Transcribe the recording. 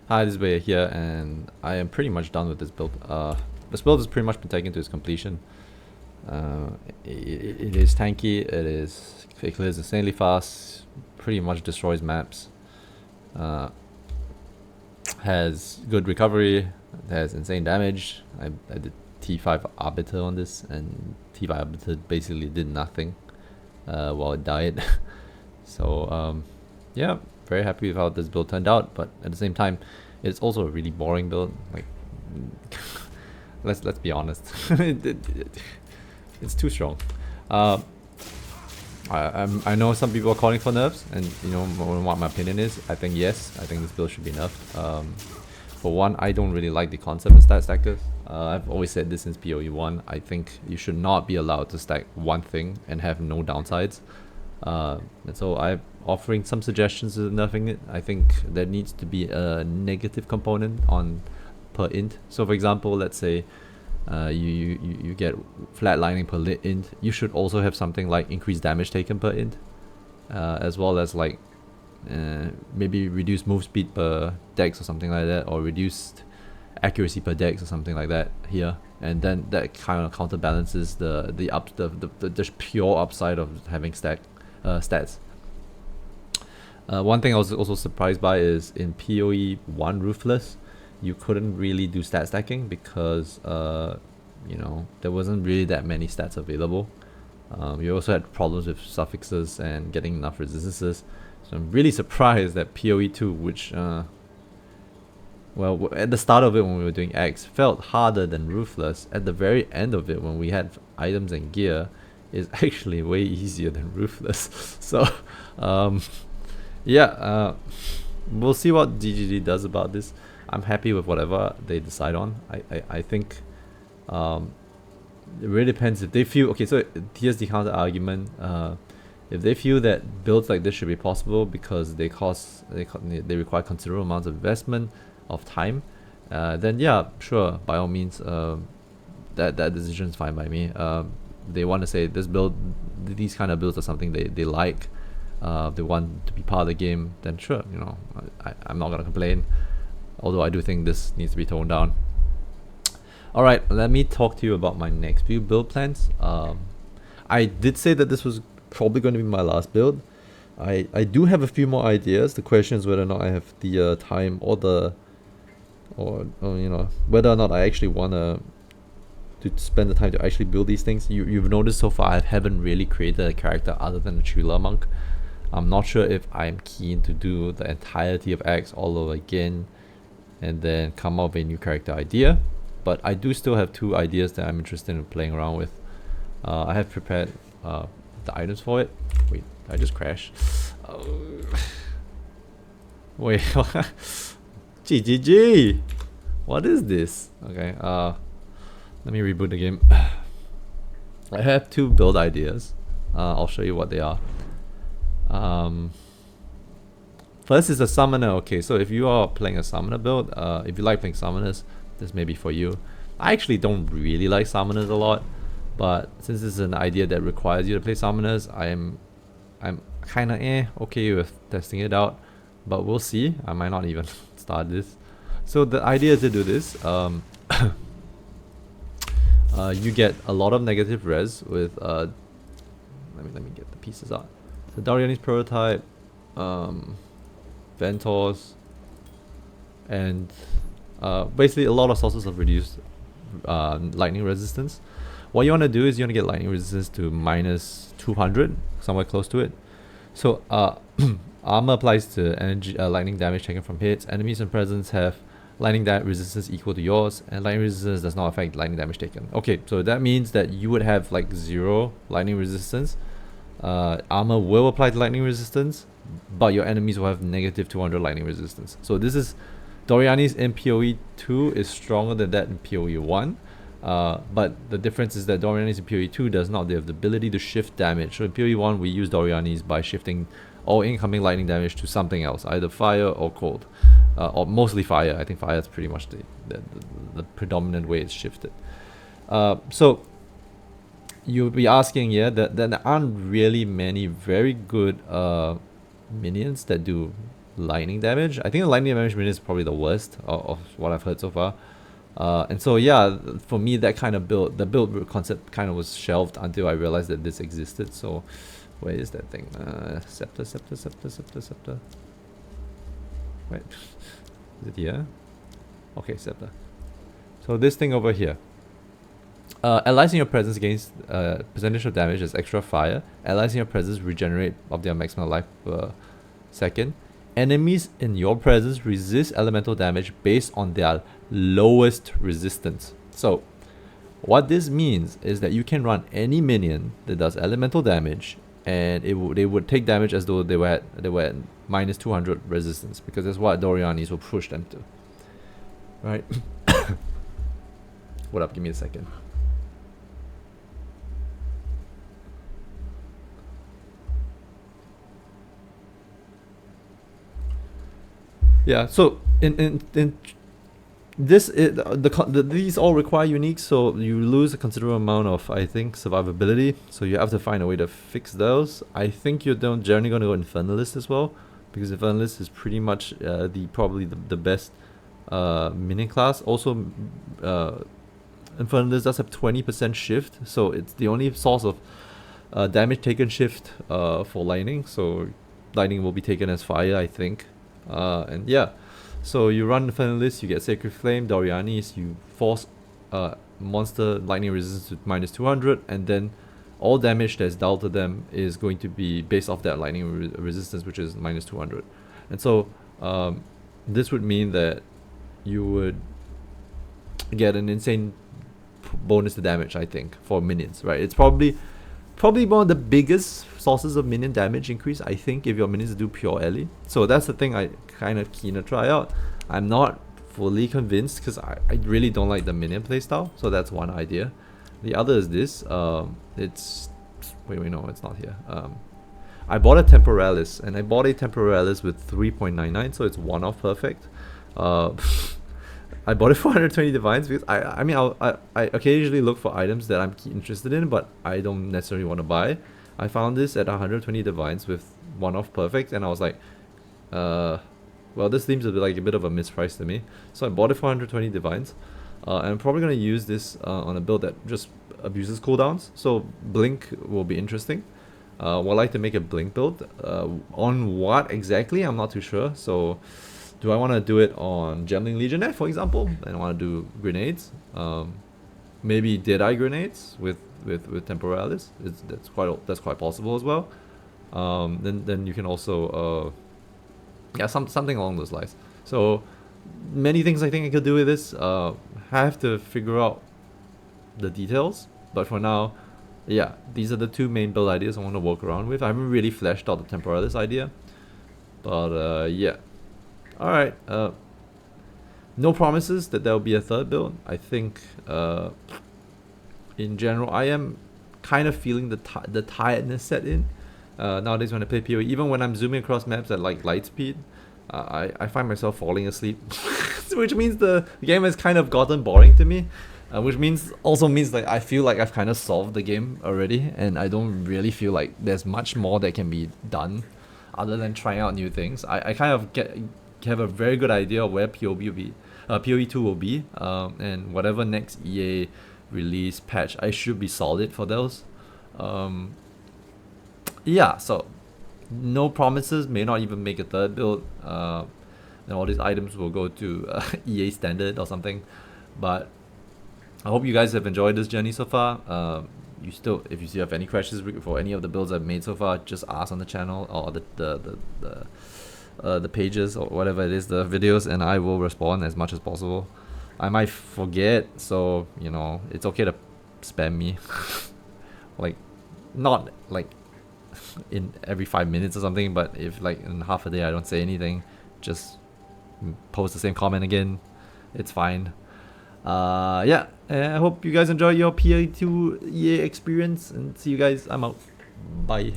Hi, this is Way here, and I am pretty much done with this build. This build has pretty much been taken to its completion. It is tanky, it clears insanely fast, pretty much destroys maps, has good recovery, has insane damage. I did T5 Arbiter on this, and T5 Arbiter basically did nothing while it died. So yeah, very happy with how this build turned out, but at the same time, it's also a really boring build. Like, let's be honest, it's too strong. I know some people are calling for nerfs, and you know what my opinion is. I think yes, I think this build should be nerfed. For one, I don't really like the concept of stat stackers. I've always said this since POE1. I think you should not be allowed to stack one thing and have no downsides. And so I'm offering some suggestions of nerfing it. I think there needs to be a negative component on per int. So for example, let's say you get flatlining per int. You should also have something like increased damage taken per int, as well as like maybe reduced move speed per dex or something like that, or reduced accuracy per dex or something like that here. And then that kind of counterbalances the just pure upside of having stats. One thing I was also surprised by is in POE1 Ruthless, you couldn't really do stat stacking because you know, there wasn't really that many stats available. You also had problems with suffixes and getting enough resistances. So I'm really surprised that POE2, which well, at the start of it when we were doing X, felt harder than Ruthless. At the very end of it, when we had items and gear, is actually way easier than Ruthless. So yeah, we'll see what DGD does about this. I'm happy with whatever they decide on. I think it really depends if they feel okay. So here's the counter argument. If they feel that builds like this should be possible because they require considerable amounts of investment of time, then yeah, sure, by all means, that decision is fine by me. They want to say these kind of builds are something they like. They want to be part of the game, then sure, you know, I'm not gonna complain. Although I do think this needs to be toned down. Alright, let me talk to you about my next few build plans. I did say that this was probably going to be my last build. I do have a few more ideas. The question is whether or not I have the time or you know, whether or not I actually want to spend the time to actually build these things. You've noticed so far I haven't really created a character other than a Chula monk. I'm not sure if I'm keen to do the entirety of X all over again and then come up with a new character idea, but I do still have two ideas that I'm interested in playing around with. I have prepared the items for it. Wait, I just crashed. Wait, GGG! What is this? Okay, let me reboot the game. I have two build ideas. I'll show you what they are. First is a summoner. Okay, so if you are playing a summoner build, if you like playing summoners, this may be for you. I actually don't really like summoners a lot, but since this is an idea that requires you to play summoners, I'm kind of okay with testing it out, but we'll see. I might not even start this. So the idea is to do this. You get a lot of negative res with let me get the pieces out. The Doriani's prototype, Ventors, and basically a lot of sources of reduced lightning resistance. What you want to do is you want to get lightning resistance to minus 200, somewhere close to it. So armor applies to energy, lightning damage taken from hits. Enemies and presence have lightning resistance equal to yours, and lightning resistance does not affect lightning damage taken. Okay, so that means that you would have like 0 lightning resistance. Armor will apply to lightning resistance, but your enemies will have negative 200 lightning resistance. So this is Doriani's in POE2 is stronger than that in POE1, but the difference is that Doriani's in POE2 does not have the ability to shift damage. So in POE1 we use Doriani's by shifting all incoming lightning damage to something else, either fire or cold, or mostly fire. I think fire is pretty much the predominant way it's shifted. So you'll be asking, yeah, that there aren't really many very good minions that do lightning damage. I think the lightning damage minion is probably the worst of what I've heard so far. And so yeah, for me that kind of build, the build concept kind of was shelved until I realized that this existed. So where is that thing? Scepter. Wait, is it here? Okay, scepter. So this thing over here. Allies in your presence gains percentage of damage as extra fire. Allies in your presence regenerate of their maximum life per second. Enemies in your presence resist elemental damage based on their lowest resistance. So what this means is that you can run any minion that does elemental damage, and they would take damage as though they were at minus 200 resistance, because that's what Dorianis will push them to. Right? What up? Give me a second. Yeah, so in this, these all require uniques, so you lose a considerable amount of, I think, survivability. So you have to find a way to fix those. I think you're generally going to go Infernalist as well, because Infernalist is pretty much probably the best minion class. Also, Infernalist does have 20% shift, so it's the only source of damage taken shift for lightning. So lightning will be taken as fire, I think. And yeah, so you run Infernalist, you get Sacred Flame, Dorianis, you force monster lightning resistance to minus 200, and then all damage that's dealt to them is going to be based off that lightning resistance, which is minus 200. And so this would mean that you would get an insane bonus to damage, I think, for minions, right? It's probably one of the biggest sources of minion damage increase, I think, if your minions do pure Ellie. So that's the thing I kind of keen to try out. I'm not fully convinced because I really don't like the minion playstyle. So that's one idea. The other is this. It's wait, no, it's not here. I bought a Temporalis, and I bought a Temporalis with 3.99, so it's one-off perfect. I bought it for 120 divines because I mean I occasionally look for items that I'm interested in, but I don't necessarily want to buy. I found this at 120 divines with one-off perfect, and I was like, well, this seems like a bit of a misprice to me. So I bought it for 120 divines, and I'm probably gonna use this on a build that just abuses cooldowns. So blink will be interesting. Would like to make a blink build. On what exactly, I'm not too sure. So do I want to do it on Gemling Legionnaire, for example? And I want to do grenades. Maybe Deadeye grenades with Temporalis. That's quite possible as well. Then you can also yeah, something along those lines. So many things I think I could do with this. Have to figure out the details, but for now, yeah, these are the two main build ideas I want to work around with. I haven't really fleshed out the Temporalis idea, but yeah. Alright, no promises that there will be a third build. I think in general I am kind of feeling the tiredness set in nowadays when I play PoE. Even when I'm zooming across maps at like light speed, I find myself falling asleep, which means the game has kind of gotten boring to me, which also means that I feel like I've kind of solved the game already, and I don't really feel like there's much more that can be done other than trying out new things. I kind of have a very good idea of where POE2 will be, and whatever next EA release patch, I should be solid for those. Yeah, so no promises, may not even make a third build, and all these items will go to EA standard or something, but I hope you guys have enjoyed this journey so far. If you still have any questions for any of the builds I've made so far, just ask on the channel or the pages or whatever it is, the videos, and I will respond as much as possible. I might forget, so you know, it's okay to spam me. Like, not like in every 5 minutes or something, but if like in half a day I don't say anything, just post the same comment again, it's fine. Yeah, I hope you guys enjoy your POE2 EA experience, and see you guys. I'm out. Bye.